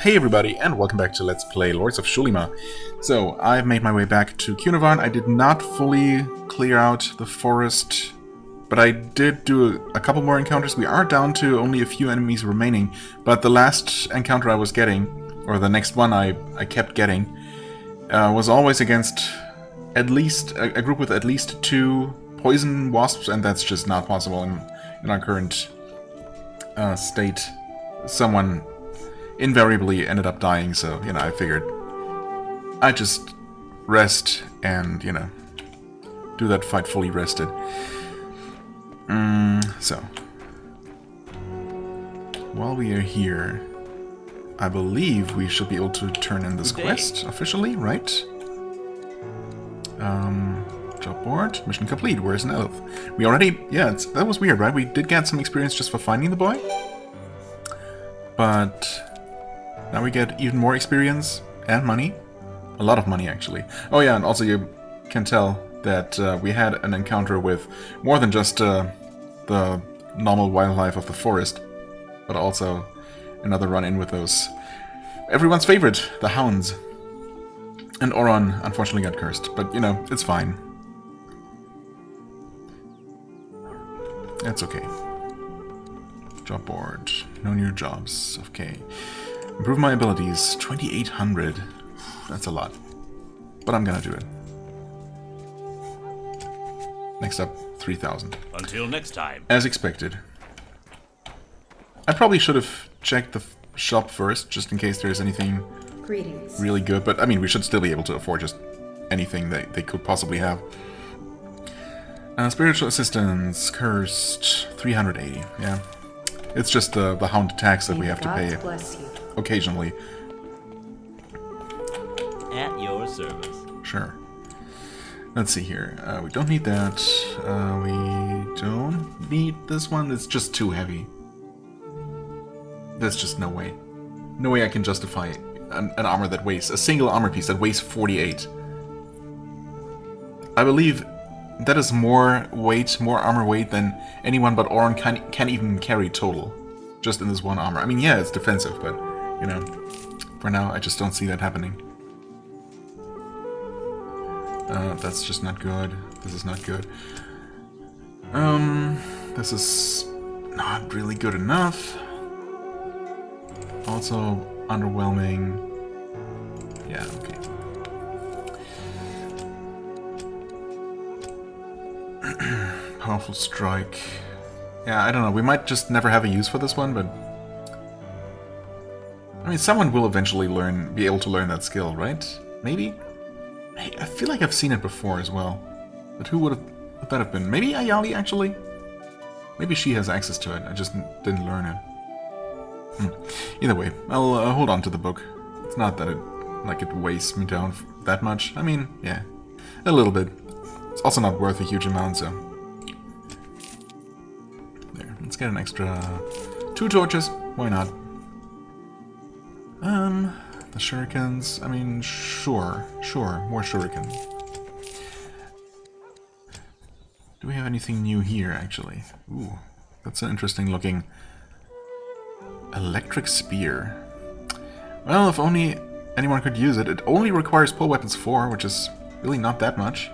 Hey everybody, and welcome back to Let's Play Lords of Xulima. So, I've made my way back to Cunavon. I did not fully clear out the forest, but I did do a couple more encounters. We are down to only a few enemies remaining, but the last encounter I was getting, or the next one I kept getting, was always against at least a group with at least 2 poison wasps, and that's just not possible in our current state. Someone invariably ended up dying, so, you know, I figured I'd just rest and, you know, do that fight fully rested. So, while we are here, I believe we should be able to turn in this quest officially, right? Job board, mission complete, where's an elf? We already, yeah, that was weird, right? We did get some experience just for finding the boy, but now we get even more experience and money. A lot of money, actually. Oh yeah, and also you can tell that we had an encounter with more than just the normal wildlife of the forest, but also another run-in with those everyone's favorite, the hounds. And Oron unfortunately got cursed, but, you know, it's fine. That's okay. Job board. No new jobs. Okay. Improve my abilities. 2,800. That's a lot. But I'm gonna do it. Next up, 3,000. Until next time. As expected. I probably should have checked the shop first, just in case there's anything really good. But, I mean, we should still be able to afford just anything that they could possibly have. Spiritual assistance. Cursed. 380. Yeah. It's just the hound tax that we have to pay occasionally. At your service. Sure. Let's see here. We don't need that. We don't need this one. It's just too heavy. There's just no way. No way I can justify an armor that weighs, a single armor piece that weighs 48. I believe that is more weight, more armor weight than anyone but Oron can even carry total. Just in this one armor. I mean, yeah, it's defensive, but, you know, for now I just don't see that happening. That's just not good. This is not good. This is not really good enough. Also underwhelming. Yeah, okay. Powerful strike. Yeah, I don't know. We might just never have a use for this one, but I mean, someone will eventually be able to learn that skill, right? Maybe? I feel like I've seen it before as well. But who would that have been? Maybe Ayali, actually? Maybe she has access to it. I just didn't learn it. Either way, I'll hold on to the book. It's not that it weighs me down that much. I mean, yeah, a little bit. It's also not worth a huge amount, so... There, let's get an extra 2 torches. Why not? The shurikens, I mean, sure, more shuriken. Do we have anything new here, actually? Ooh, that's an interesting looking electric spear. Well, if only anyone could use it. It only requires pull weapons 4, which is really not that much.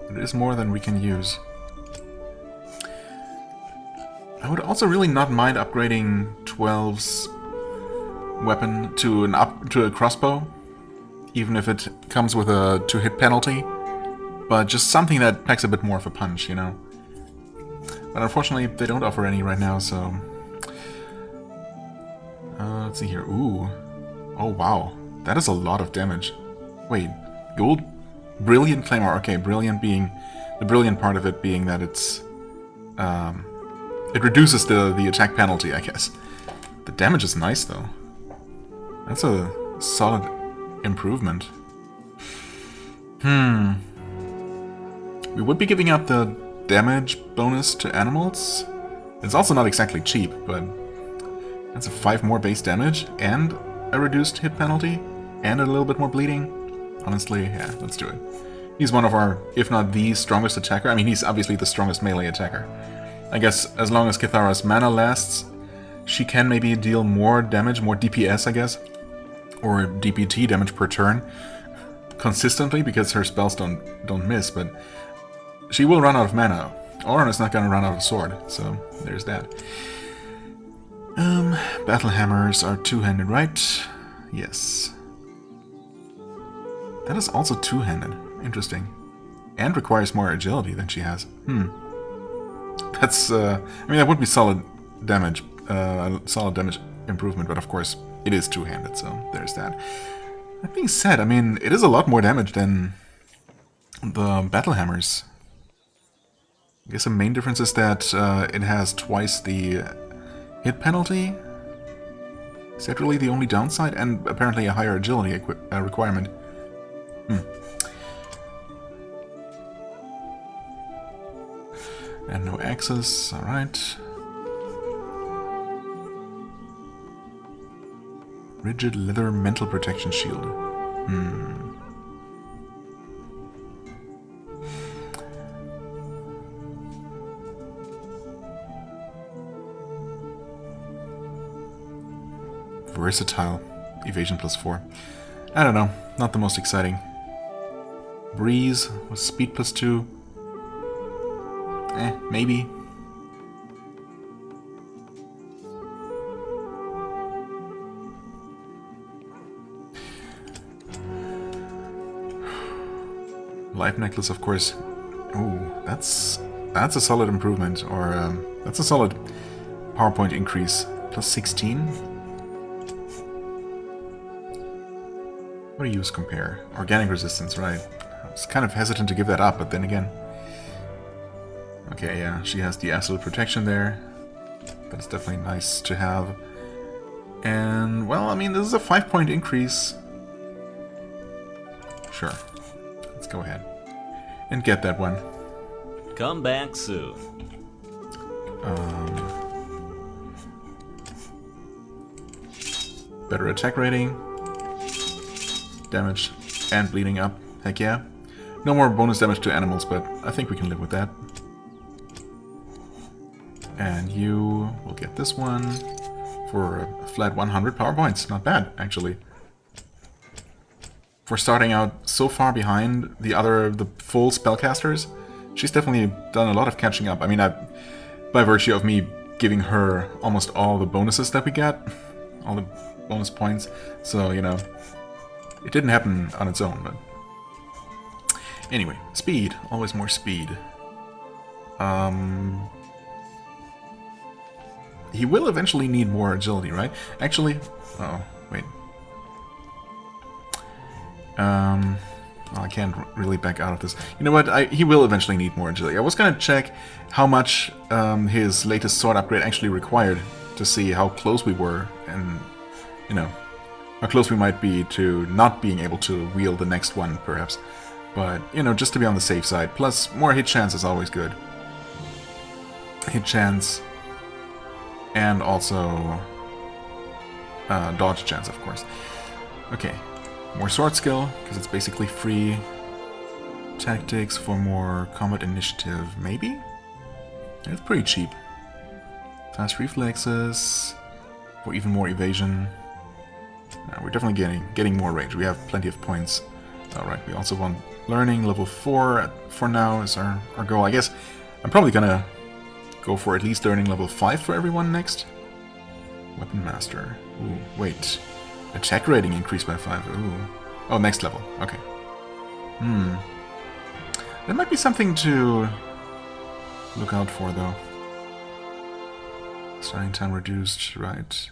It is more than we can use. I would also really not mind upgrading 12's weapon to a crossbow, even if it comes with a 2-hit penalty, but just something that packs a bit more of a punch, you know. But unfortunately, they don't offer any right now, so... let's see here. Ooh. Oh, wow. That is a lot of damage. Wait. Gold? Brilliant Claymore. Okay, brilliant being... The brilliant part of it being that it's... it reduces the attack penalty, I guess. The damage is nice, though. That's a solid improvement. We would be giving up the damage bonus to animals. It's also not exactly cheap, but that's a 5 more base damage and a reduced hit penalty and a little bit more bleeding. Honestly, yeah, let's do it. He's one of our, if not the strongest attacker. I mean, he's obviously the strongest melee attacker. I guess as long as Kithara's mana lasts, she can maybe deal more damage, more DPS, I guess, or DPT, damage per turn, consistently, because her spells don't miss, but she will run out of mana. Orin is not gonna run out of sword, so there's that. Battle hammers are two-handed, right? Yes. That is also two-handed. Interesting. And requires more agility than she has. That's, I mean, that would be solid damage improvement, but of course, it is two-handed, so there's that. That being said, I mean, it is a lot more damage than the battle hammers. I guess the main difference is that it has twice the hit penalty. Is that really the only downside? And apparently a higher agility requirement. And no access, alright. Rigid leather mental protection shield. Versatile. Evasion +4. I don't know. Not the most exciting. Breeze with speed +2. Maybe. Life necklace, of course. Ooh, that's a solid improvement, or that's a solid PowerPoint increase. +16. What do you use compare? Organic resistance, right? I was kind of hesitant to give that up, but then again. Okay, yeah, she has the absolute protection there. That's definitely nice to have. And, well, I mean, this is a 5-point increase. Sure. Let's go ahead and get that one. Come back soon. Better attack rating. Damage and bleeding up. Heck yeah. No more bonus damage to animals, but I think we can live with that. And you will get this one for a flat 100 power points. Not bad, actually. For starting out so far behind the full spellcasters, she's definitely done a lot of catching up. I mean, by virtue of me giving her almost all the bonuses that we get, all the bonus points, so, you know, it didn't happen on its own, but... Anyway, speed. Always more speed. He will eventually need more agility, right? Actually... Oh, wait. Well, I can't really back out of this. You know what? He will eventually need more agility. I was gonna check how much his latest sword upgrade actually required to see how close we were, and, you know, how close we might be to not being able to wield the next one, perhaps. But, you know, just to be on the safe side. Plus, more hit chance is always good. Hit chance... and also dodge chance, of course. Okay, more sword skill, because it's basically free. Tactics for more combat initiative, maybe? It's pretty cheap. Fast reflexes, for even more evasion. We're definitely getting more range. We have plenty of points. Alright, we also want learning. Level 4 for now is our goal. I guess I'm probably gonna go for at least learning level 5 for everyone next. Weapon Master. Ooh, wait. Attack rating increased by 5. Ooh. Oh, next level. Okay. That might be something to look out for, though. Starting time reduced, right.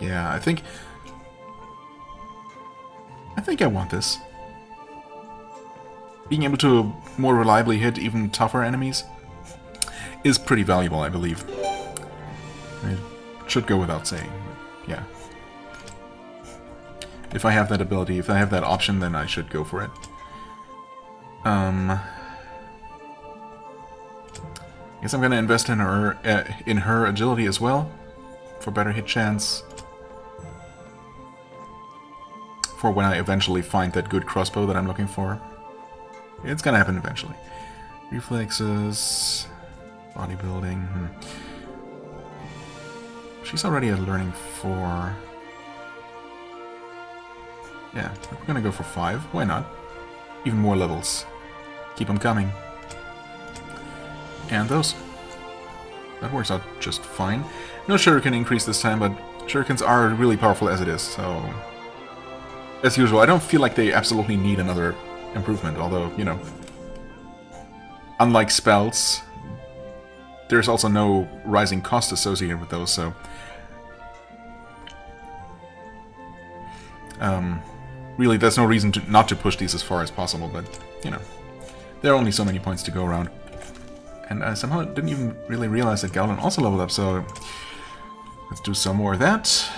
Yeah, I think I want this. Being able to more reliably hit even tougher enemies is pretty valuable, I believe. It should go without saying, but yeah. If I have that ability, if I have that option, then I should go for it. Guess I'm gonna invest in her agility as well. for better hit chance. For when I eventually find that good crossbow that I'm looking for. It's gonna happen eventually. Reflexes, bodybuilding. She's already at learning 4. Yeah, we're gonna go for 5. Why not? Even more levels. Keep them coming. And those. That works out just fine. No shuriken increase this time, but shurikens are really powerful as it is, so... As usual, I don't feel like they absolutely need another improvement, although, you know... Unlike spells, there's also no rising cost associated with those, so... Really, there's no reason not to push these as far as possible, but, you know... There are only so many points to go around. And I somehow didn't even really realize that Galen also leveled up, so... Let's do some more of that.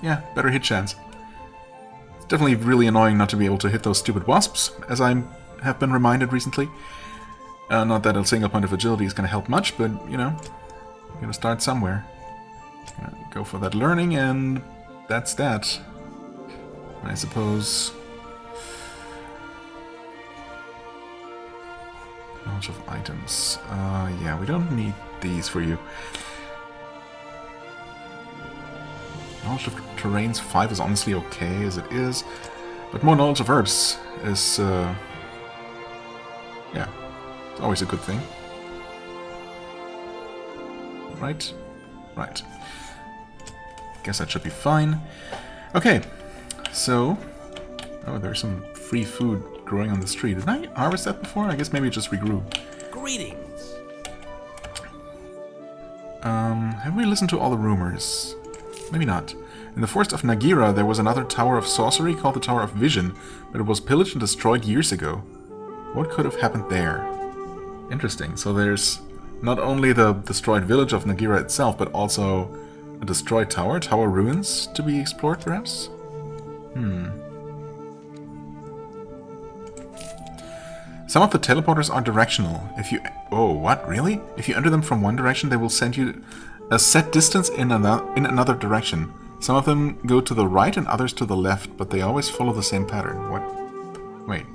Yeah, better hit chance. It's definitely really annoying not to be able to hit those stupid wasps, as I have been reminded recently. Not that a single point of agility is going to help much, but, you know, you gotta start somewhere. Go for that learning, and that's that. I suppose... Knowledge of items. Yeah, we don't need these for you. Knowledge of terrains 5 is honestly okay as it is, but more knowledge of herbs is, yeah, it's always a good thing. Right? Right. Guess that should be fine. Okay, so... Oh, there's some free food growing on the street. Did I harvest that before? I guess maybe it just regrew. Greetings. Have we listened to all the rumors? Maybe not. In the forest of Nagira, there was another tower of sorcery called the Tower of Vision, but it was pillaged and destroyed years ago. What could have happened there? Interesting. So there's not only the destroyed village of Nagira itself, but also a destroyed tower, tower ruins to be explored, perhaps? Some of the teleporters are directional. If you... Oh, what? Really? If you enter them from one direction, they will send you a set distance in another direction. Some of them go to the right and others to the left, but they always follow the same pattern. What? Wait.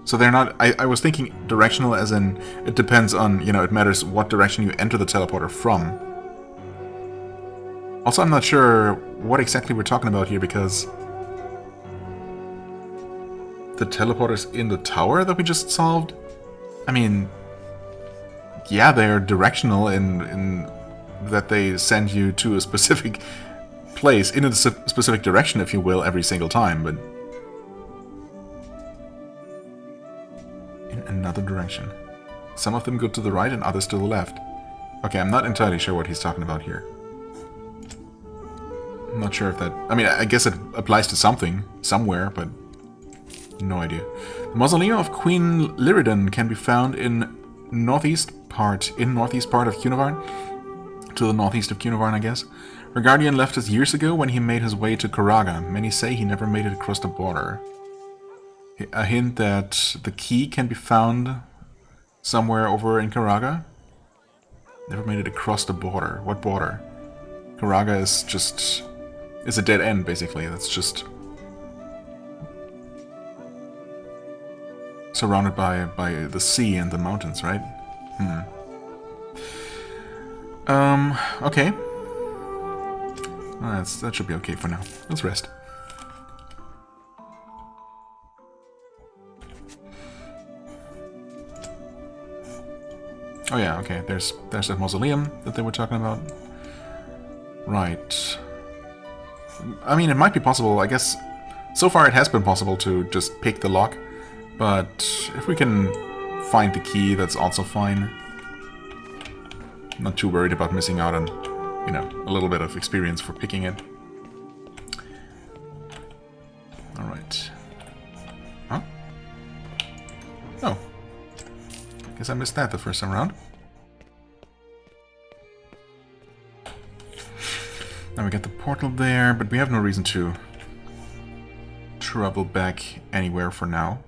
So they're not... I was thinking directional as in... It depends on, you know, it matters what direction you enter the teleporter from. Also, I'm not sure what exactly we're talking about here, because... The teleporters in the tower that we just solved? I mean... Yeah, they're directional in that they send you to a specific place, in a specific direction, if you will, every single time, but... In another direction. Some of them go to the right and others to the left. Okay, I'm not entirely sure what he's talking about here. I'm not sure if that... I mean, I guess it applies to something, somewhere, but... No idea. The mausoleum of Queen Lyridan can be found in northeast part of Cunovarn. To the northeast of Cunovarn, I guess. Her guardian left us years ago when he made his way to Karaga. Many say he never made it across the border. A hint that the key can be found somewhere over in Karaga? Never made it across the border. What border? Karaga is just... is a dead end, basically. That's just... surrounded by the sea and the mountains, right? Okay. That should be okay for now. Let's rest. Oh yeah, okay, there's that mausoleum that they were talking about. Right. I mean, it might be possible, I guess... So far it has been possible to just pick the lock. But if we can find the key, that's also fine. I'm not too worried about missing out on, you know, a little bit of experience for picking it. Alright. Huh? Oh. Guess I missed that the first time around. Now we got the portal there, but we have no reason to travel back anywhere for now.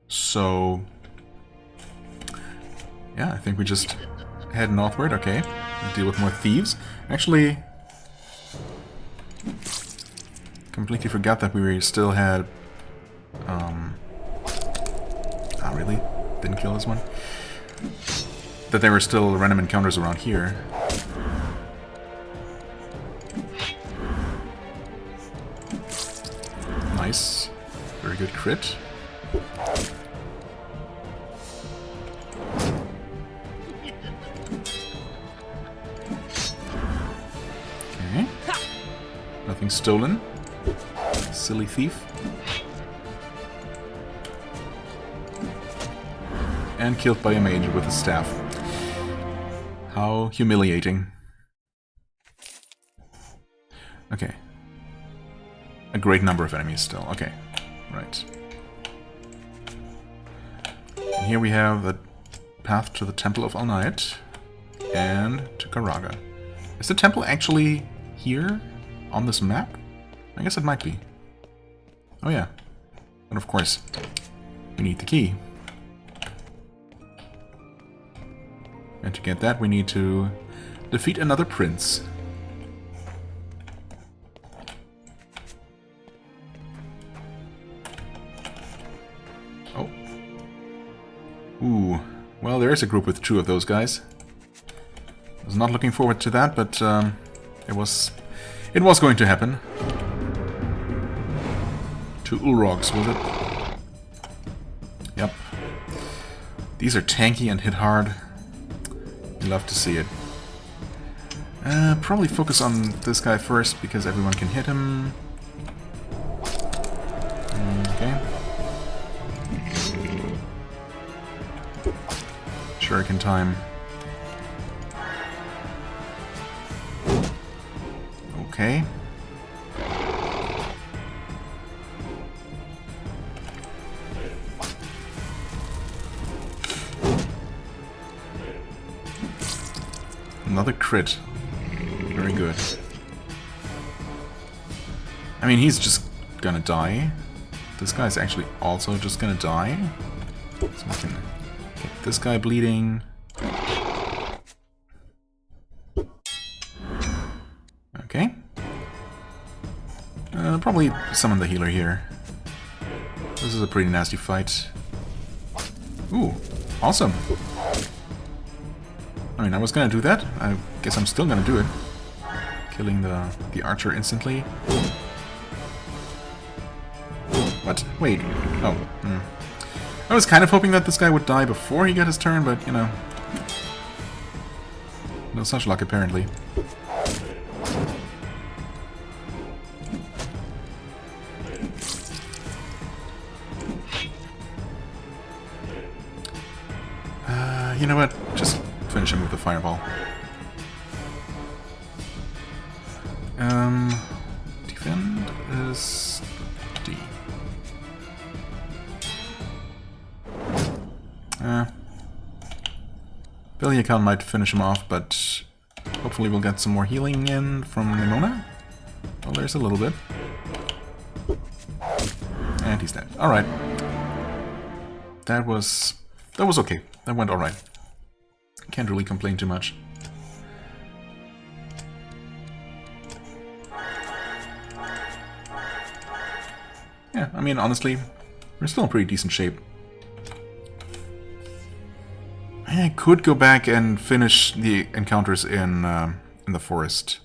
So, yeah, I think we just head northward, okay. Deal with more thieves. Actually, completely forgot that we still had... really? Didn't kill this one? That there were still random encounters around here. Nice. Very good crit. Okay. Nothing stolen. Silly thief. And killed by a mage with a staff. How humiliating. Okay. A great number of enemies still. Okay. Right. And here we have the path to the Temple of Alnight and to Karaga. Is the temple actually here on this map? I guess it might be. Oh yeah. And of course, we need the key. And to get that, we need to defeat another prince. Oh. Ooh. Well, there is a group with 2 of those guys. I was not looking forward to that, but it was going to happen. 2 Ulrogs, was it? Yep. These are tanky and hit hard. Love to see it. Probably focus on this guy first because everyone can hit him. Okay. Shuriken time. Okay. Another crit. Very good. I mean, he's just gonna die. This guy's actually also just gonna die. So we can get this guy bleeding. Okay. Probably summon the healer here. This is a pretty nasty fight. Ooh, awesome. I mean, I was gonna do that. I guess I'm still gonna do it. Killing the archer instantly. What? Wait. Oh. I was kind of hoping that this guy would die before he got his turn, but, you know. No such luck, apparently. You know what? Just finish him with the fireball. Defend is D. Billy account might finish him off, but hopefully we'll get some more healing in from Nimona. Well, there's a little bit. And he's dead. Alright. That was okay. That went alright. Can't really complain too much. Yeah, I mean, honestly, we're still in pretty decent shape. I could go back and finish the encounters in the forest.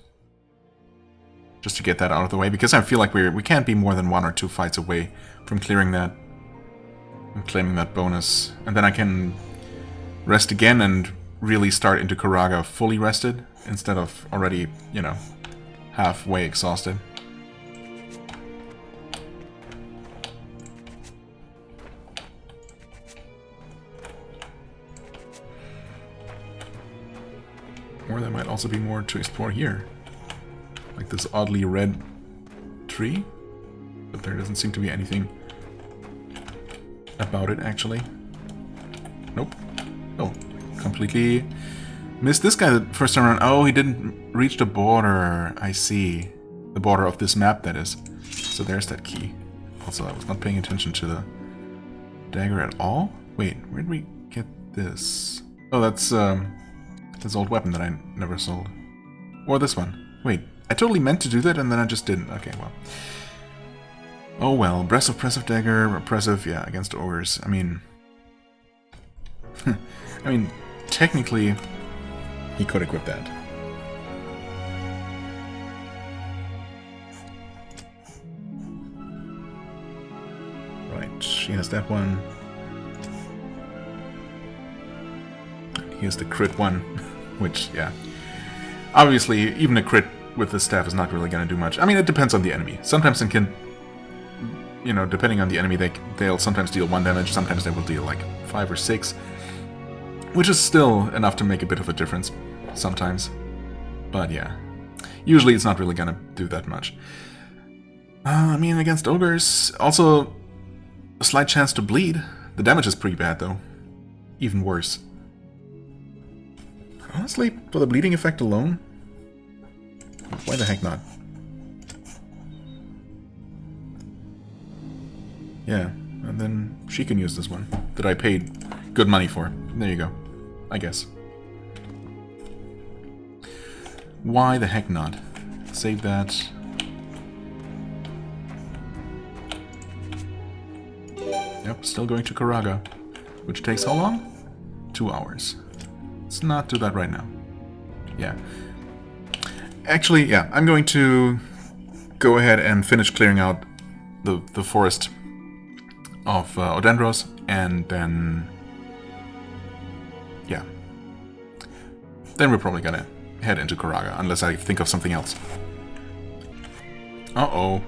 Just to get that out of the way, because I feel like we can't be more than 1 or 2 fights away from clearing that and claiming that bonus. And then I can rest again and really start into Karaga fully rested, instead of already, you know, halfway exhausted. Or there might also be more to explore here. Like this oddly red tree, but there doesn't seem to be anything about it, actually. Nope. Oh, completely missed this guy the first time around. Oh, he didn't reach the border. I see. The border of this map, that is. So there's that key. Also, I was not paying attention to the dagger at all. Wait, where did we get this? Oh, that's This old weapon that I never sold. Or this one. Wait, I totally meant to do that and then I just didn't. Okay, well. Oh well, Breath of Oppressive Dagger, Oppressive, yeah, against ogres. I mean... I mean, technically, he could equip that. Right, she has that one. Here's the crit one, which, yeah. Obviously, even a crit with the staff is not really going to do much. I mean, it depends on the enemy. Sometimes it can... You know, depending on the enemy, they'll sometimes deal 1 damage, sometimes they will deal like 5 or 6. Which is still enough to make a bit of a difference, sometimes. But yeah, usually it's not really gonna do that much. I mean, against ogres, also a slight chance to bleed. The damage is pretty bad though. Even worse. Honestly, for the bleeding effect alone? Why the heck not? Yeah, and then she can use this one that I paid good money for. There you go, I guess. Why the heck not? Save that. Yep, still going to Karaga. Which takes how long? 2 hours. Let's not do that right now. Yeah. Actually, yeah, I'm going to go ahead and finish clearing out the forest of Odendros, and then... yeah. Then we're probably gonna head into Karaga, unless I think of something else. Uh-oh.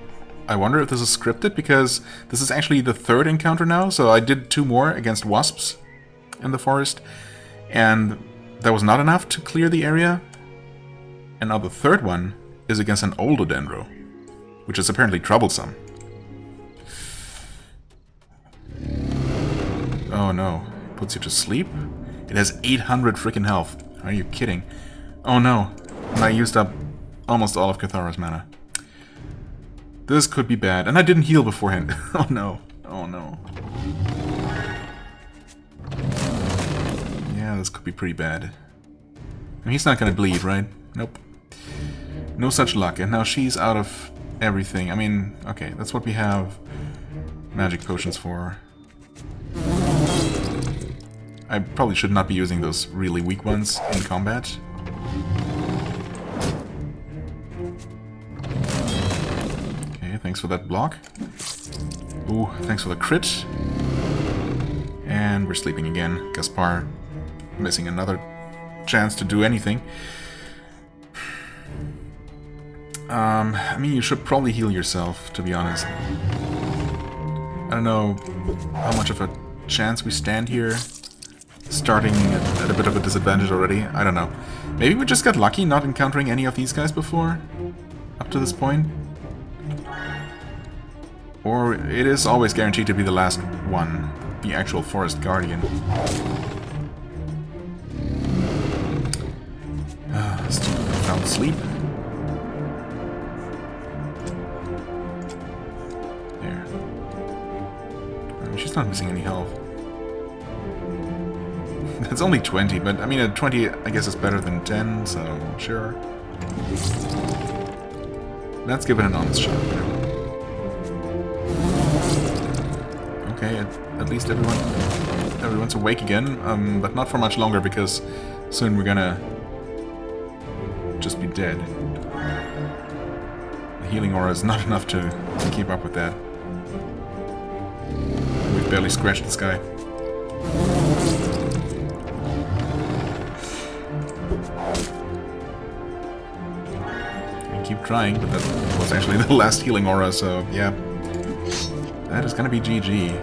I wonder if this is scripted, because this is actually the 3rd encounter now, so I did 2 more against wasps in the forest, and that was not enough to clear the area. And now the 3rd one is against an old Odendro, which is apparently troublesome. Oh no, it puts you to sleep? It has 800 freaking health. Are you kidding? Oh no, and I used up almost all of Cathara's mana. This could be bad, and I didn't heal beforehand. Oh no, oh no. Yeah, this could be pretty bad. I mean, he's not gonna bleed, right? Nope. No such luck, and now she's out of everything. I mean, okay, that's what we have magic potions for. I probably should not be using those really weak ones in combat. Okay, thanks for that block. Ooh, thanks for the crit. And we're sleeping again. Gaspar missing another chance to do anything. I mean, you should probably heal yourself, to be honest. I don't know how much of a chance we stand here. Starting at a bit of a disadvantage already. I don't know. Maybe we just got lucky not encountering any of these guys before? Up to this point? Or it is always guaranteed to be the last one. The actual Forest Guardian. Still found sleep. There. She's not missing any health. It's only 20, but I mean, at 20, I guess it's better than 10, so sure. Let's give it an honest shot. Okay, at least everyone's awake again, but not for much longer, because soon we're gonna just be dead. The healing aura is not enough to keep up with that. We've barely scratched this guy. Keep trying, but that was actually the last healing aura, so yeah. That is gonna be GG.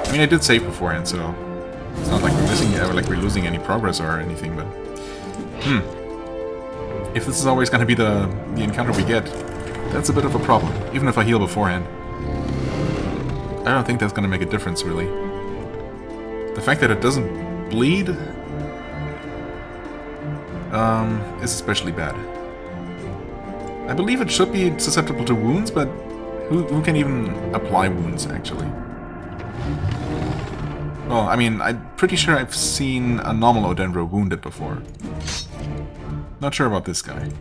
I mean, I did save beforehand, so it's not like we're missing, like we're losing any progress or anything, but... If this is always gonna be the encounter we get, that's a bit of a problem, even if I heal beforehand. I don't think that's gonna make a difference, really. The fact that it doesn't bleed... is especially bad. I believe it should be susceptible to wounds, but who can even apply wounds, actually? Well, I mean, I'm pretty sure I've seen a normal Odendro wounded before. Not sure about this guy.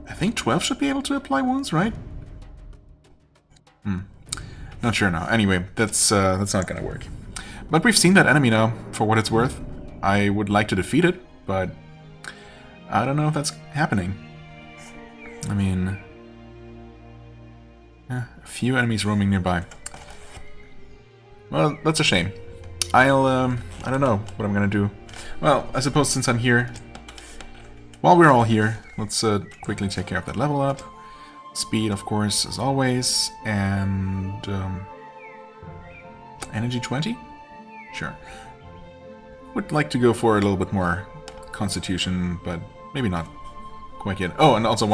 I think 12 should be able to apply wounds, right? Not sure now. Anyway, that's not gonna work. But we've seen that enemy now, for what it's worth. I would like to defeat it, but I don't know if that's happening. I mean, a few enemies roaming nearby. Well, that's a shame. I don't know what I'm gonna do. Well, I suppose since I'm here, while we're all here, let's quickly take care of that level up. Speed, of course, as always, and energy 20? Sure. Would like to go for a little bit more constitution, but maybe not quite yet. Oh, and also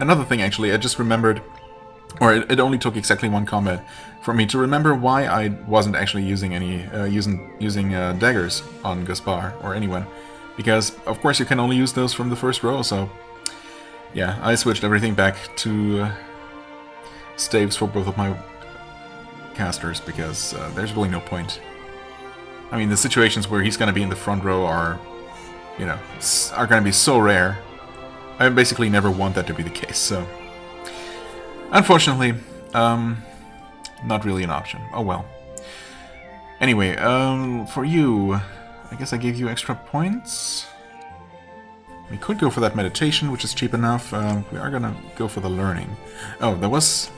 another thing actually, I just remembered, or it only took exactly one combat for me to remember why I wasn't actually using any using daggers on Gaspar or anyone, because of course you can only use those from the first row. So yeah, I switched everything back to staves for both of my casters because there's really no point. I mean, the situations where he's going to be in the front row are, you know, are going to be so rare. I basically never want that to be the case, so unfortunately, not really an option. Oh well. Anyway, for you, I guess I gave you extra points. We could go for that meditation, which is cheap enough. We are gonna go for the learning. Oh, there was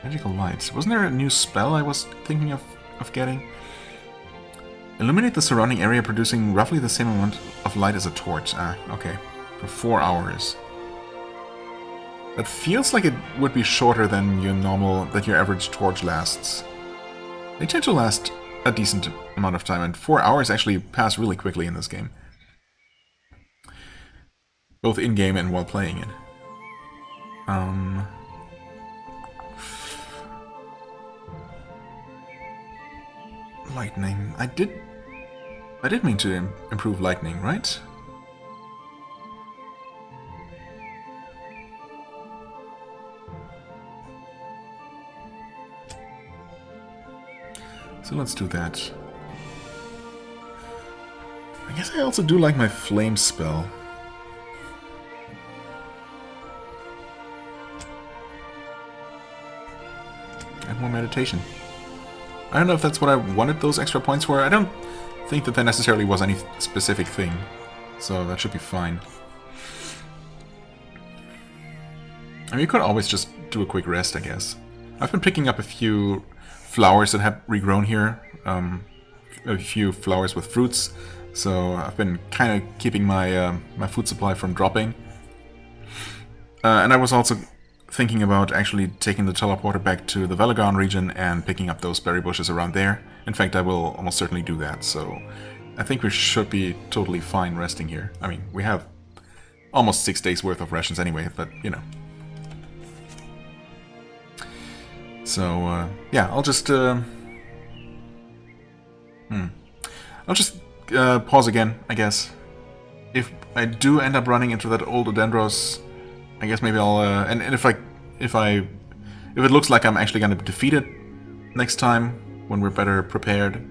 magical lights. Wasn't there a new spell I was thinking of getting? Illuminate the surrounding area, producing roughly the same amount of light as a torch. Ah, okay. For 4 hours. That feels like it would be shorter than your average torch lasts. They tend to last a decent amount of time, and 4 hours actually pass really quickly in this game. Both in-game and while playing it. Lightning. I did mean to improve lightning, right? So let's do that. I guess I also do like my flame spell. And more meditation. I don't know if that's what I wanted those extra points for. I don't think that there necessarily was any specific thing. So that should be fine. I mean, you could always just do a quick rest, I guess. I've been picking up a few flowers that have regrown here. A few flowers with fruits. So I've been kind of keeping my my food supply from dropping. And I was also thinking about actually taking the teleporter back to the Velagon region and picking up those berry bushes around there. In fact, I will almost certainly do that, so I think we should be totally fine resting here. I mean, we have almost 6 days worth of rations anyway, but, you know. So, yeah, I'll just pause again, I guess. If I do end up running into that old Odendros, I guess maybe I'll and if it looks like I'm actually gonna defeat it next time when we're better prepared,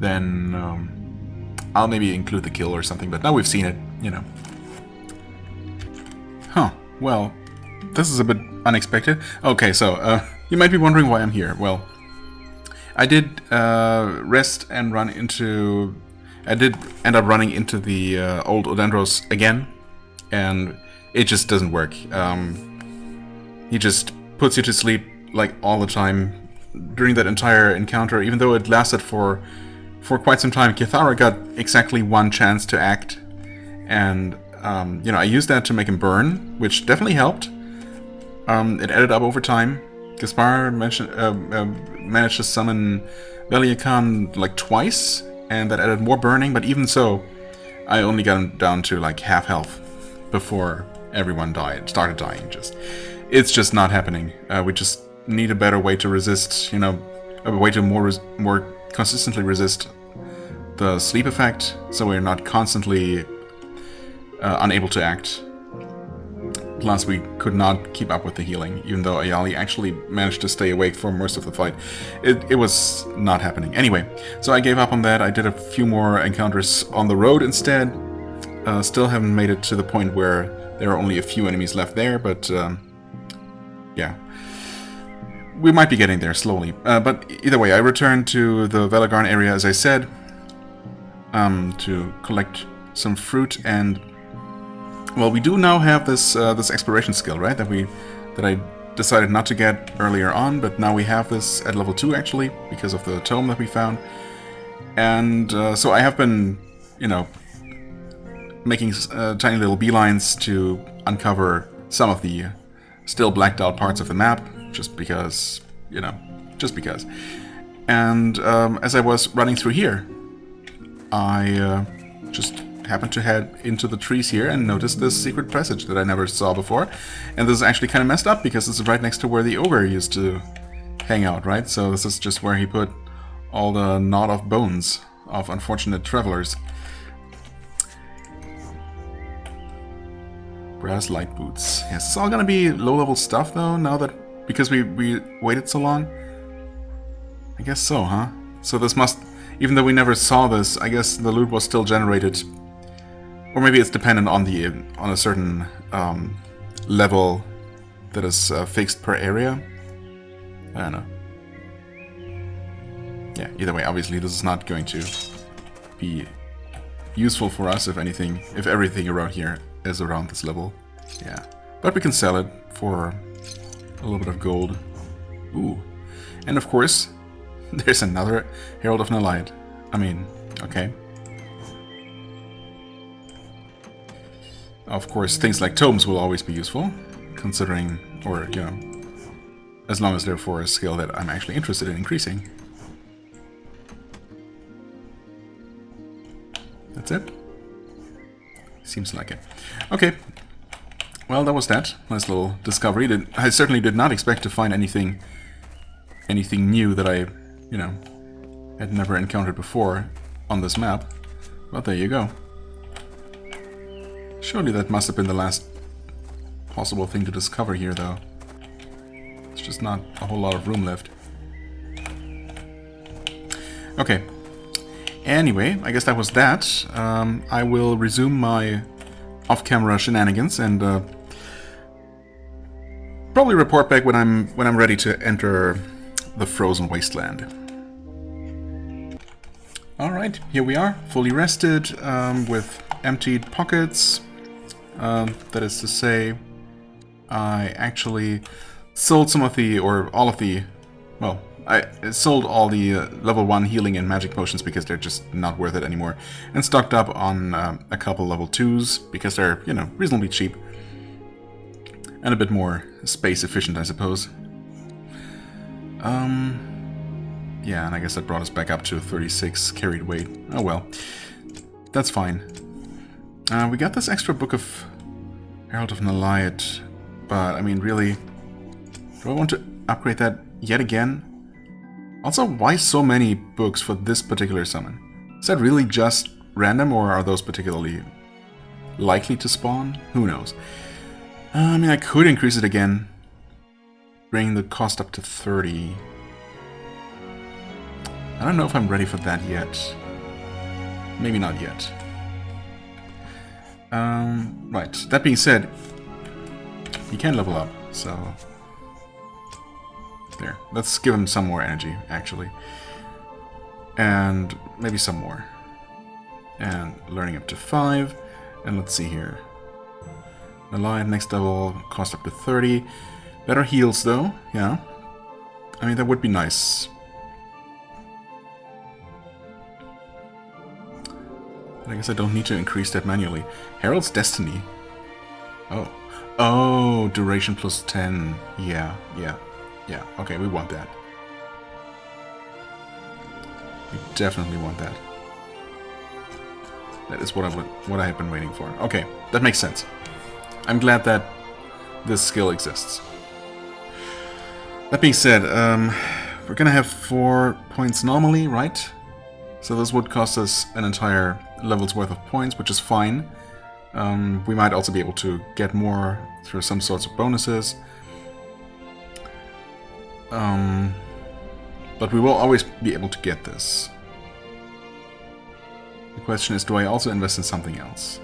then I'll maybe include the kill or something. But now we've seen it, you know. Huh. Well, this is a bit unexpected. Okay, so you might be wondering why I'm here. Well, I did rest and run into. I did end up running into the old Odendros again, and it just doesn't work. He just puts you to sleep like all the time during that entire encounter, even though it lasted for quite some time. Kithara got exactly one chance to act, and you know, I used that to make him burn, which definitely helped. It added up over time. Gaspar managed to summon Veliakan like twice, and that added more burning, but even so, I only got him down to like half health before everyone started dying. It's just not happening. We just need a better way to resist, you know, a way to more consistently resist the sleep effect, so we're not constantly unable to act. Plus, we could not keep up with the healing, even though Ayali actually managed to stay awake for most of the fight. It was not happening. Anyway, so I gave up on that. I did a few more encounters on the road instead. Still haven't made it to the point where there are only a few enemies left there, but yeah. We might be getting there slowly. But either way, I returned to the Velagarn area, as I said, to collect some fruit and... Well, we do now have this this exploration skill, right? That I decided not to get earlier on, but now we have this at level 2 actually, because of the tome that we found. And so I have been, you know, making tiny little beelines to uncover some of the still blacked out parts of the map, just because, you know, just because. And as I was running through here, I just happened to head into the trees here and noticed this secret passage that I never saw before. And this is actually kind of messed up because this is right next to where the ogre used to hang out, right? So this is just where he put all the knot of bones of unfortunate travelers. Brass light boots. Yes, it's all gonna be low-level stuff though, now that... because we waited so long? I guess so, huh? So this must... even though we never saw this, I guess the loot was still generated. Or maybe it's dependent on a certain level that is fixed per area. I don't know. Yeah, either way, obviously this is not going to be useful for us if everything around here is around this level. Yeah. But we can sell it for a little bit of gold. Ooh. And of course, there's another Herald of Nalite. I mean, okay. Of course, things like tomes will always be useful, considering, or, you know, as long as they're for a skill that I'm actually interested in increasing. That's it? Seems like it. Okay. Well, that was that. Nice little discovery. I certainly did not expect to find anything new that I, you know, had never encountered before on this map. But there you go. Surely that must have been the last possible thing to discover here, though. There's just not a whole lot of room left. Okay. Anyway, I guess that was that. I will resume my off-camera shenanigans and probably report back when I'm ready to enter the frozen wasteland. All right, here we are, fully rested, with emptied pockets. That is to say, I actually sold some of the, or all of the, well, I sold all the level 1 healing and magic potions because they're just not worth it anymore, and stocked up on a couple level 2s because they're, you know, reasonably cheap and a bit more space efficient, I suppose. Yeah, and I guess that brought us back up to 36 carried weight. Oh well, that's fine. We got this extra book of Herald of Nalite, but I mean, really, do I want to upgrade that yet again? Also, why so many books for this particular summon? Is that really just random, or are those particularly likely to spawn? Who knows? I mean, I could increase it again, bring the cost up to 30. I don't know if I'm ready for that yet. Maybe not yet. Right, that being said, he can level up, so... There, let's give him some more energy, actually. And maybe some more. And learning up to 5. And let's see here. The lion next level, cost up to 30. Better heals, though, yeah. I mean, that would be nice. I guess I don't need to increase that manually. Herald's Destiny. Oh. Oh, duration plus 10. Yeah. Yeah, okay, we want that. We definitely want that. That is what I have been waiting for. Okay, that makes sense. I'm glad that this skill exists. That being said, we're gonna have 4 points normally, right? So this would cost us an entire level's worth of points, which is fine. We might also be able to get more through some sorts of bonuses. But we will always be able to get this. The question is, do I also invest in something else?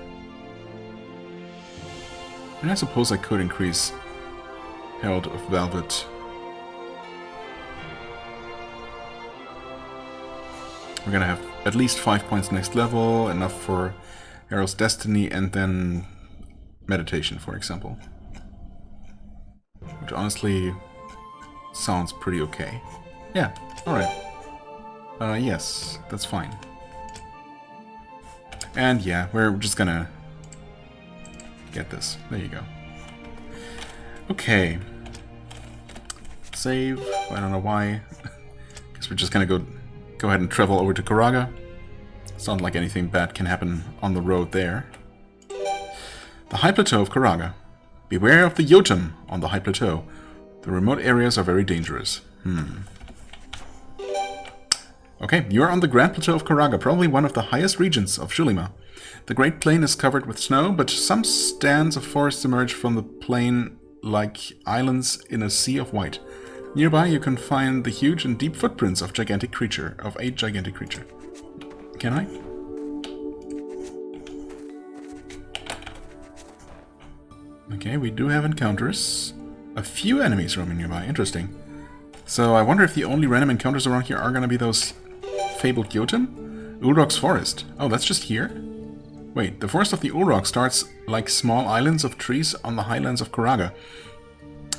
And I suppose I could increase Herald of Velvet. We're gonna have at least 5 points next level, enough for Herald's Destiny, and then Meditation, for example. Which honestly sounds pretty okay. Yeah, alright. Yes, that's fine. And yeah, we're just gonna get this. There you go. Okay. Save. I don't know why. Guess we're just gonna go ahead and travel over to Karaga. It's not like anything bad can happen on the road there. The High Plateau of Karaga. Beware of the Jotun on the High Plateau. The remote areas are very dangerous. Okay, you're on the Grand Plateau of Karaga, probably one of the highest regions of Xulima. The Great Plain is covered with snow, but some stands of forests emerge from the plain like islands in a sea of white. Nearby you can find the huge and deep footprints of a gigantic creature. Can I? Okay, we do have encounters. A few enemies roaming nearby. Interesting. So I wonder if the only random encounters around here are going to be those fabled Jotun? Ulrog's Forest. Oh, that's just here? Wait, the Forest of the Ulrog starts like small islands of trees on the highlands of Karaga.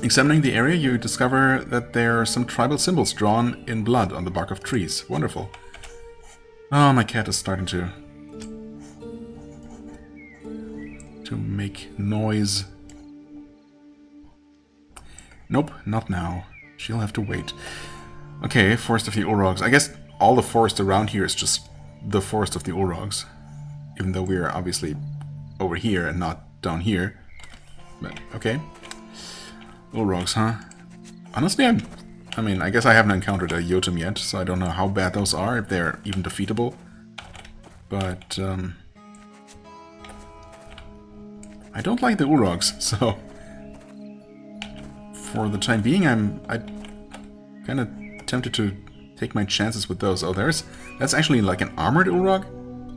Examining the area, you discover that there are some tribal symbols drawn in blood on the bark of trees. Wonderful. Oh, my cat is starting to make noise. Nope, not now. She'll have to wait. Okay, Forest of the Ulrogs. I guess all the forest around here is just the Forest of the Ulrogs. Even though we're obviously over here and not down here. But, okay. Ulrogs, huh? Honestly, I mean, I guess I haven't encountered a Jotun yet, so I don't know how bad those are, if they're even defeatable. But, I don't like the Ulrogs, so... For the time being, I'm kind of tempted to take my chances with those. Oh, that's actually like an armored Ulrog?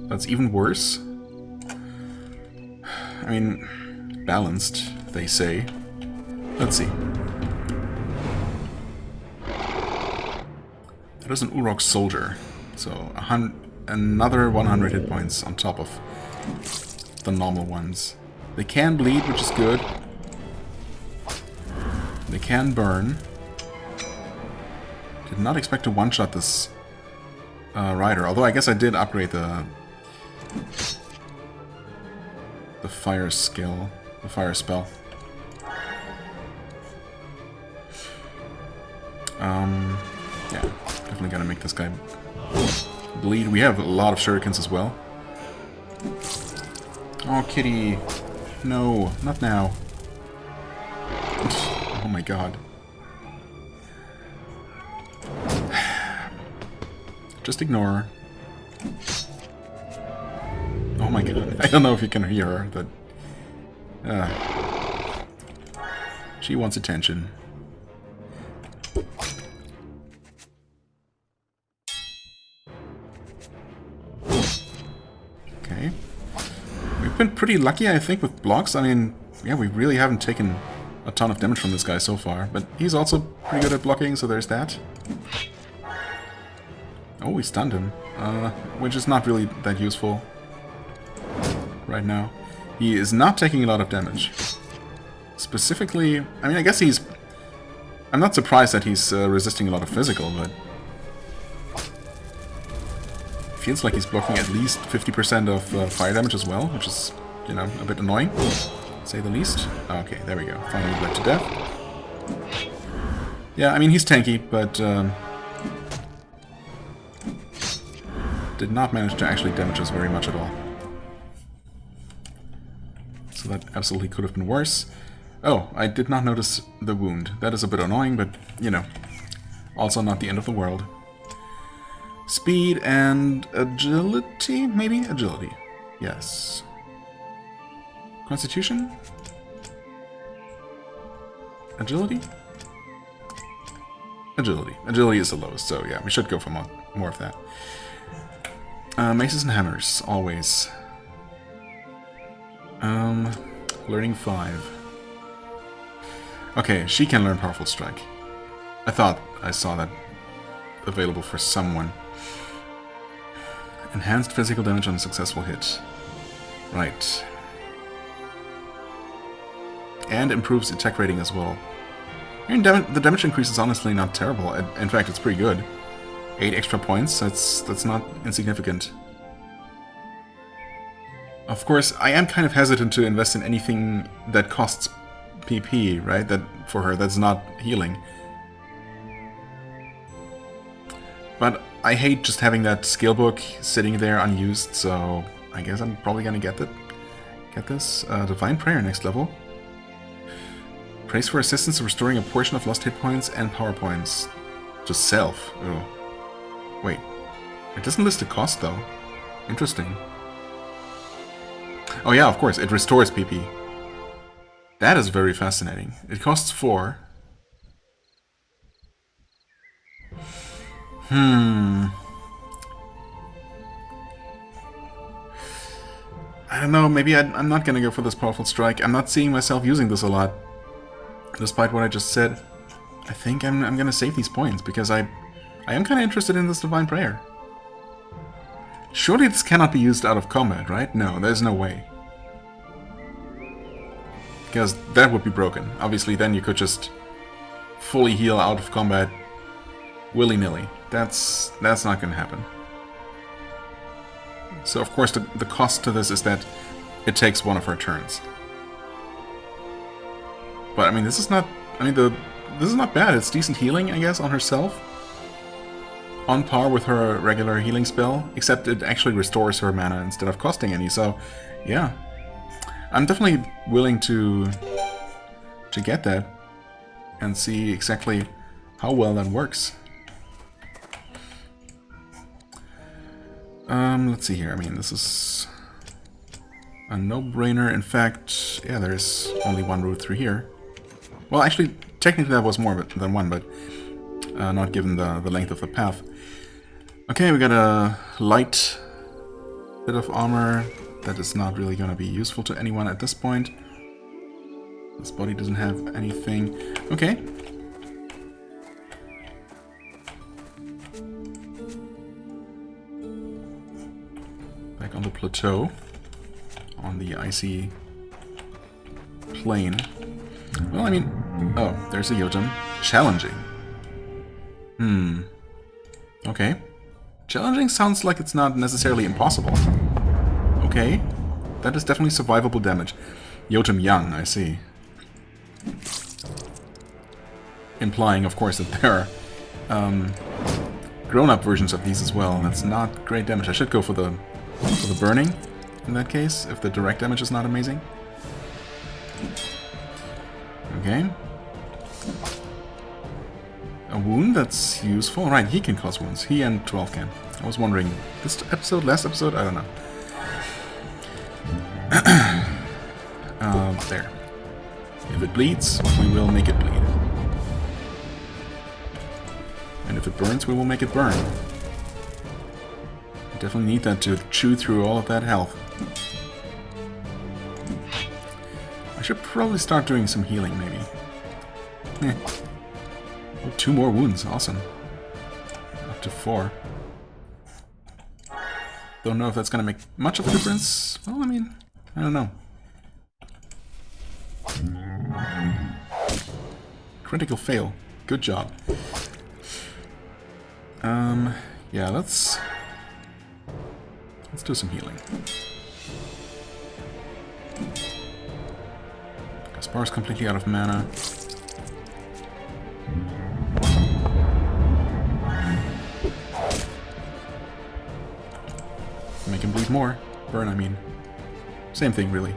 That's even worse. I mean, balanced, they say. Let's see. That is an Ulrog soldier. So, another 100 hit points on top of the normal ones. They can bleed, which is good. They can burn. Did not expect to one-shot this rider, although I guess I did upgrade the fire skill, the fire spell. Yeah, definitely gotta make this guy bleed. We have a lot of shurikens as well. Oh, kitty. No, not now. Oh my god. Just ignore her. Oh my god. I don't know if you can hear her, but... she wants attention. Okay. We've been pretty lucky, I think, with blocks. I mean, yeah, we really haven't taken a ton of damage from this guy so far, but he's also pretty good at blocking, so there's that. Oh, we stunned him, which is not really that useful right now. He is not taking a lot of damage. Specifically, I mean, I guess he's... I'm not surprised that he's resisting a lot of physical, but... feels like he's blocking at least 50% of fire damage as well, which is, you know, a bit annoying. Say the least. Okay, there we go. Finally bled to death. Yeah, I mean, he's tanky, but did not manage to actually damage us very much at all. So that absolutely could have been worse. Oh, I did not notice the wound. That is a bit annoying, but, you know, also not the end of the world. Speed and agility, maybe? Agility. Yes. Constitution? Agility? Agility. Agility is the lowest, so yeah, we should go for more of that. Maces and hammers, always. Learning 5. Okay, she can learn Powerful Strike. I thought I saw that available for someone. Enhanced physical damage on a successful hit. Right. And improves attack rating as well. I mean, the damage increase is honestly not terrible. In fact, it's pretty good. 8 extra points, that's not insignificant. Of course, I am kind of hesitant to invest in anything that costs PP, right? That for her, that's not healing. But I hate just having that skill book sitting there unused, so I guess I'm probably gonna get this. Divine Prayer next level. Praise for assistance in restoring a portion of lost hit points and power points to self. Oh. Wait. It doesn't list the cost though. Interesting. Oh yeah, of course, it restores PP. That is very fascinating. It costs 4. I don't know, maybe I'm not gonna go for this Powerful Strike. I'm not seeing myself using this a lot. Despite what I just said. I think I'm gonna save these points, because I am kinda interested in this Divine Prayer. Surely this cannot be used out of combat, right? No, there's no way. Because that would be broken. Obviously, then you could just fully heal out of combat willy-nilly. That's not gonna happen. So of course the cost to this is that it takes one of her turns. But I mean this is not bad. It's decent healing, I guess, on herself. On par with her regular healing spell, except it actually restores her mana instead of costing any, so yeah. I'm definitely willing to get that and see exactly how well that works. Let's see here. I mean, this is a no-brainer. In fact, yeah, there's only one route through here. Well, actually, technically that was more than one, but not given the length of the path. Okay, we got a light bit of armor that is not really going to be useful to anyone at this point. This body doesn't have anything. Okay. Back on the plateau, on the icy plain. Well, I mean, oh, there's a Jotun. Challenging. Okay. Challenging sounds like it's not necessarily impossible. Okay. That is definitely survivable damage. Jotun young, I see. Implying, of course, that there are grown-up versions of these as well. That's not great damage. I should go for the burning in that case, if the direct damage is not amazing. Okay. A wound, that's useful. Right, he can cause wounds. He and 12 can. I was wondering, this episode, last episode? I don't know. There. If it bleeds, we will make it bleed. And if it burns, we will make it burn. I definitely need that to chew through all of that health. I should probably start doing some healing, maybe. Oh, 2 more wounds, awesome. Up to 4. Don't know if that's gonna make much of a difference. Well, I mean, I don't know. Critical fail. Good job. Yeah, let's do some healing. Gaspar's completely out of mana. Make him bleed more. Burn, I mean. Same thing, really.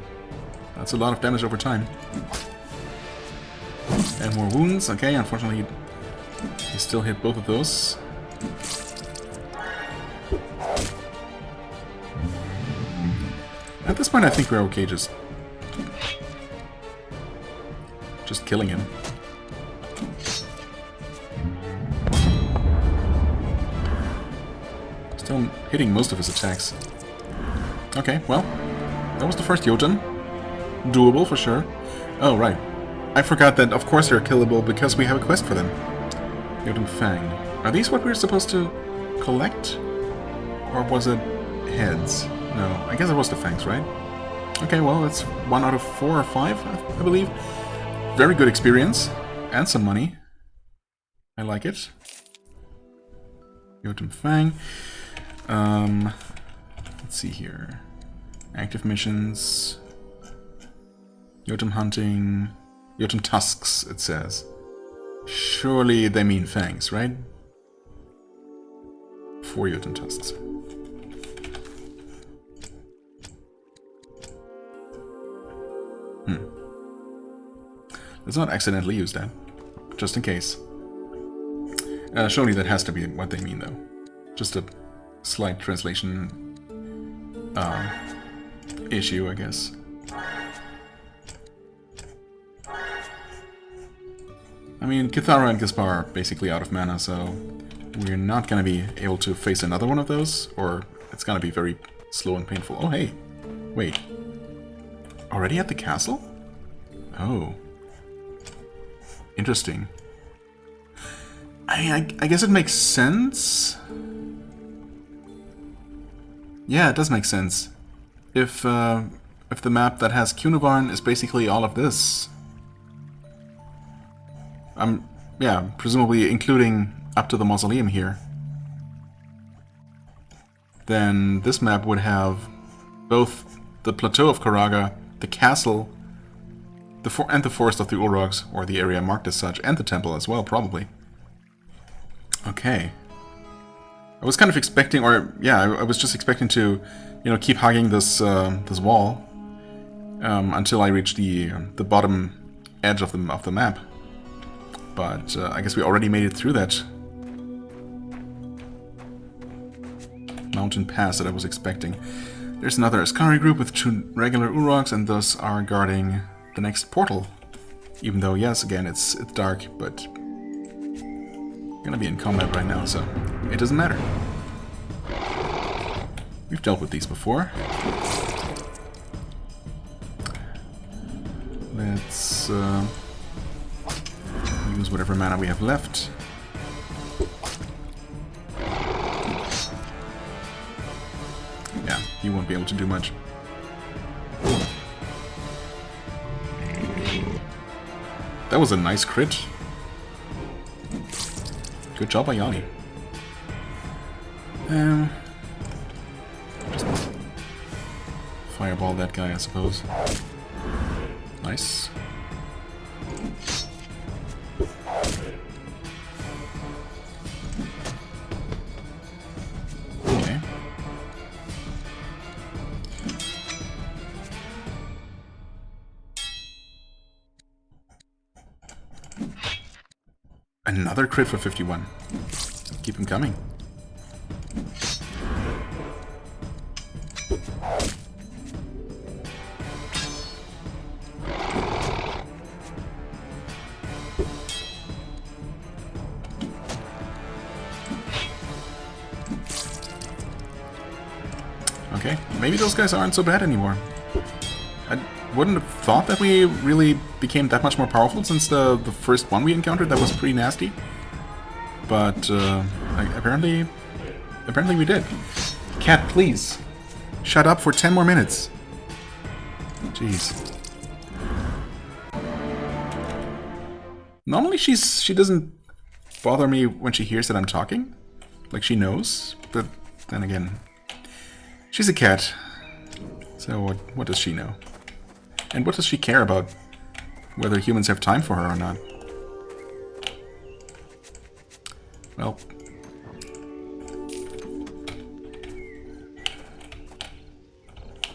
That's a lot of damage over time. And more wounds. Okay, unfortunately, he still hit both of those. At this point, I think we're okay just just killing him. Still hitting most of his attacks. Okay, well, that was the first Jotun. Doable for sure. Oh, right. I forgot that, of course, they're killable because we have a quest for them. Jotun Fang. Are these what we're supposed to collect? Or was it heads? No, I guess it was the fangs, right? Okay, well, that's 1 out of 4 or 5, I believe. Very good experience. And some money. I like it. Jotun Fang. Let's see here. Active missions. Jotun hunting. Jotun tusks, it says. Surely they mean fangs, right? 4 Jotun tusks. Let's not accidentally use that. Just in case. Surely that has to be what they mean, though. Just a slight translation issue, I guess. I mean, Kithara and Gaspar are basically out of mana, so we're not going to be able to face another one of those, or it's going to be very slow and painful. Oh, hey. Wait. Already at the castle? Oh. Interesting. I guess it makes sense. Yeah, it does make sense. If the map that has Cunovarn is basically all of this. Yeah, presumably including up to the mausoleum here. Then this map would have both the plateau of Karaga, the castle, and the forest of the Urogs, or the area marked as such, and the temple as well, probably. Okay. I was kind of expecting, or yeah, I was just expecting to, you know, keep hugging this this wall until I reach the bottom edge of the map. But I guess we already made it through that mountain pass that I was expecting. There's another Askari group with 2 regular Urogs, and those are guarding the next portal. Even though, yes, again, it's dark, but I'm gonna be in combat right now, so it doesn't matter. We've dealt with these before. Let's use whatever mana we have left. Yeah, he won't be able to do much. That was a nice crit. Good job, Ayani. Just fireball that guy, I suppose. Nice. Okay. Another crit for 51. Keep him coming. Okay, maybe those guys aren't so bad anymore. I wouldn't have thought that we really became that much more powerful since the first one we encountered that was pretty nasty. But apparently we did. Cat, please. Shut up for 10 more minutes. Jeez. Normally she doesn't bother me when she hears that I'm talking. Like she knows, but then again, she's a cat. So what does she know? And what does she care about whether humans have time for her or not? Well.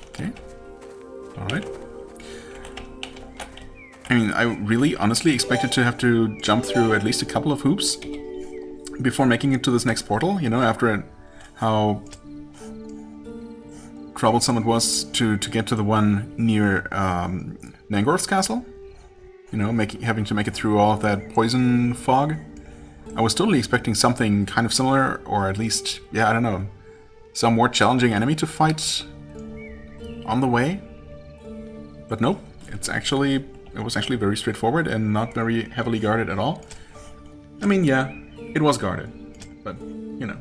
Okay. Alright. I mean, I really honestly expected to have to jump through at least a couple of hoops before making it to this next portal, you know, after how troublesome it was to get to the one near Nangorth's castle. you know, having to make it through all of that poison fog. I was totally expecting something kind of similar, or at least, yeah, I don't know, some more challenging enemy to fight on the way. But nope, it was actually very straightforward and not very heavily guarded at all. I mean, yeah, it was guarded, but, you know,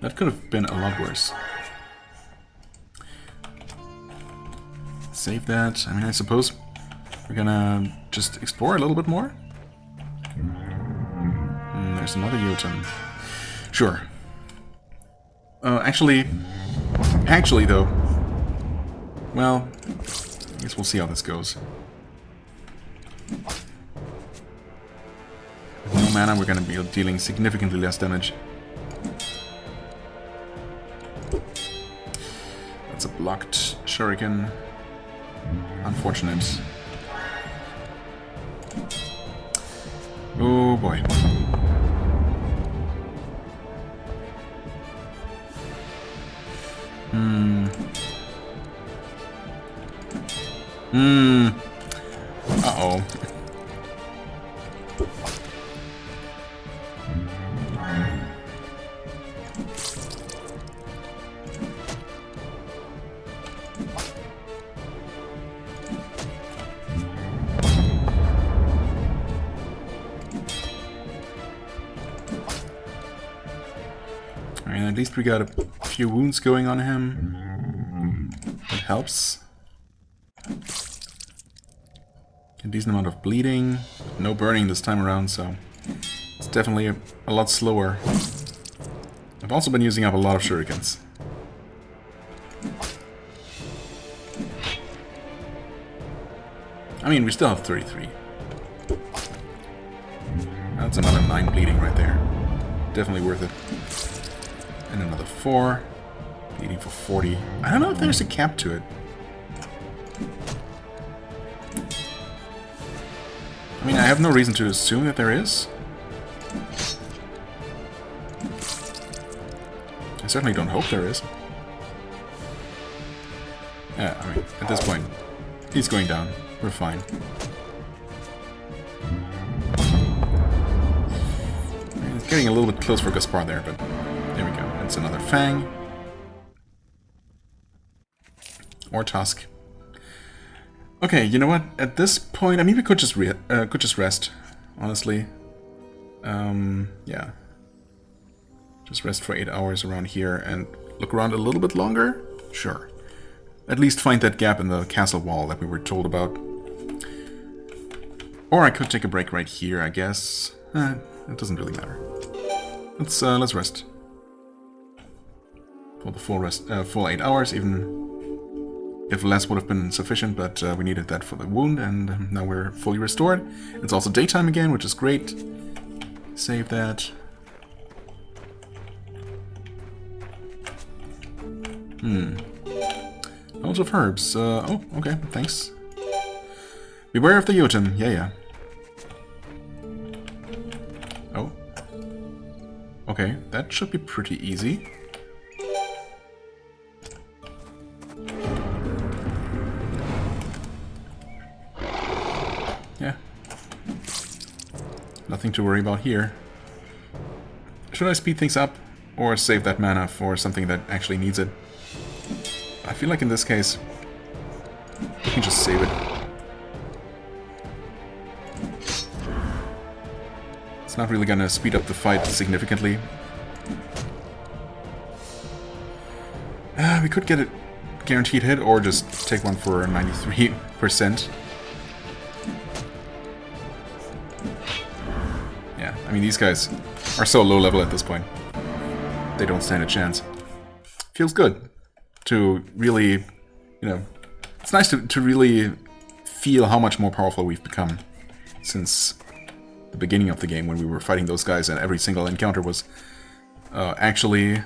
that could have been a lot worse. Save that. I mean, I suppose we're gonna just explore a little bit more. There's another Jotun. Sure. Actually though, well, I guess we'll see how this goes. With no mana, we're gonna be dealing significantly less damage. That's a blocked shuriken. Unfortunate. Oh boy. Uh-oh. Alright, at least we got a few wounds going on him. That helps. A decent amount of bleeding. No burning this time around, so it's definitely a lot slower. I've also been using up a lot of shurikens. I mean, we still have 33. That's another 9 bleeding right there. Definitely worth it. And another 4. Bleeding for 40. I don't know if there's a cap to it. I mean, I have no reason to assume that there is. I certainly don't hope there is. Yeah, I mean, at this point, he's going down. We're fine. It's getting a little bit close for Gaspar there, but there we go. That's another Fang. Or Tusk. Okay, you know what? At this point, I mean, we could just rest, honestly. Yeah. Just rest for 8 hours around here and look around a little bit longer? Sure. At least find that gap in the castle wall that we were told about. Or I could take a break right here, I guess. It doesn't really matter. Let's rest. For the full 8 hours, even if less would have been sufficient, but we needed that for the wound, and now we're fully restored. It's also daytime again, which is great. Save that. Loads of herbs. Oh, okay, thanks. Beware of the Jotun. Yeah. Oh. Okay, that should be pretty easy. Yeah. Nothing to worry about here. Should I speed things up or save that mana for something that actually needs it? I feel like in this case, we can just save it. It's not really gonna speed up the fight significantly. We could get a guaranteed hit or just take one for 93%. Yeah, I mean, these guys are so low level at this point. They don't stand a chance. Feels good to really, you know, it's nice to really feel how much more powerful we've become since the beginning of the game when we were fighting those guys and every single encounter was actually,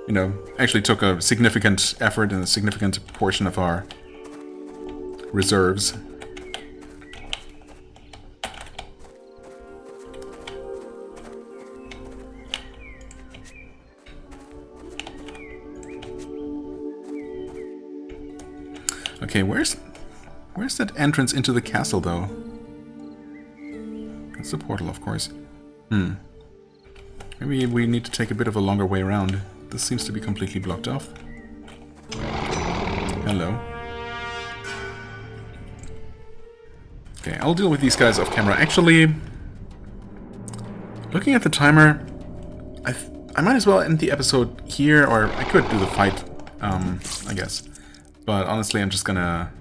you know, actually took a significant effort and a significant portion of our reserves. Okay, where's Where's that entrance into the castle, though? That's the portal, of course. Maybe we need to take a bit of a longer way around. This seems to be completely blocked off. Hello. Okay, I'll deal with these guys off camera. Actually, looking at the timer, I might as well end the episode here, or I could do the fight, I guess. But honestly, I'm just gonna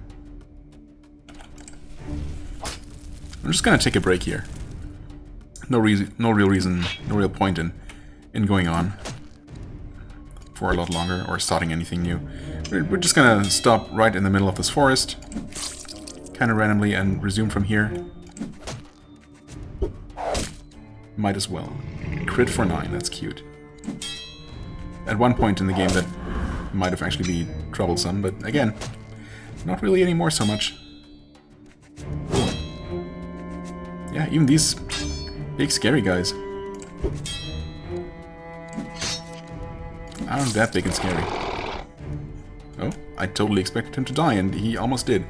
take a break here. No real reason, no real point in going on for a lot longer or starting anything new. We're just gonna stop right in the middle of this forest, kind of randomly, and resume from here. Might as well. Crit for 9, that's cute. At one point in the game that might have actually been troublesome, but again, not really anymore so much. Yeah, even these big scary guys aren't that big and scary. Oh, I totally expected him to die, and he almost did.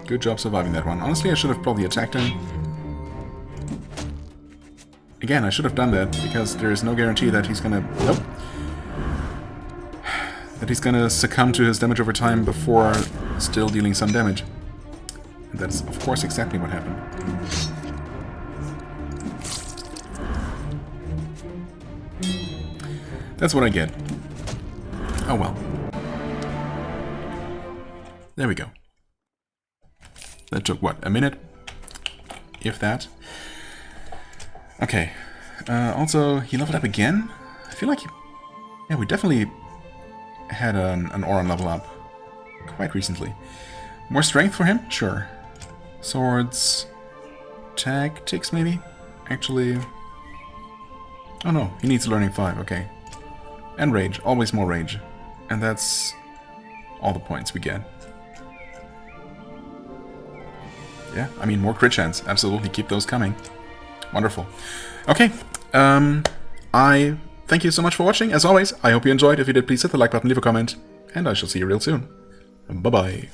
Good job surviving that one. Honestly, I should have probably attacked him. Again, I should have done that, because there is no guarantee that he's gonna... Nope. That he's gonna succumb to his damage over time before still dealing some damage. And that's, of course, exactly what happened. That's what I get. Oh well. There we go. That took, what, a minute? If that. Okay. Also, he leveled up again? I feel like... Yeah, we definitely had an Auron level up quite recently. More strength for him? Sure. Swords... Tactics, maybe? Actually... Oh no, he needs learning 5, okay. And rage, always more rage. And that's all the points we get. Yeah, I mean, more crit chance. Absolutely, keep those coming. Wonderful. Okay, I thank you so much for watching. As always, I hope you enjoyed. If you did, please hit the like button, leave a comment, and I shall see you real soon. Bye-bye.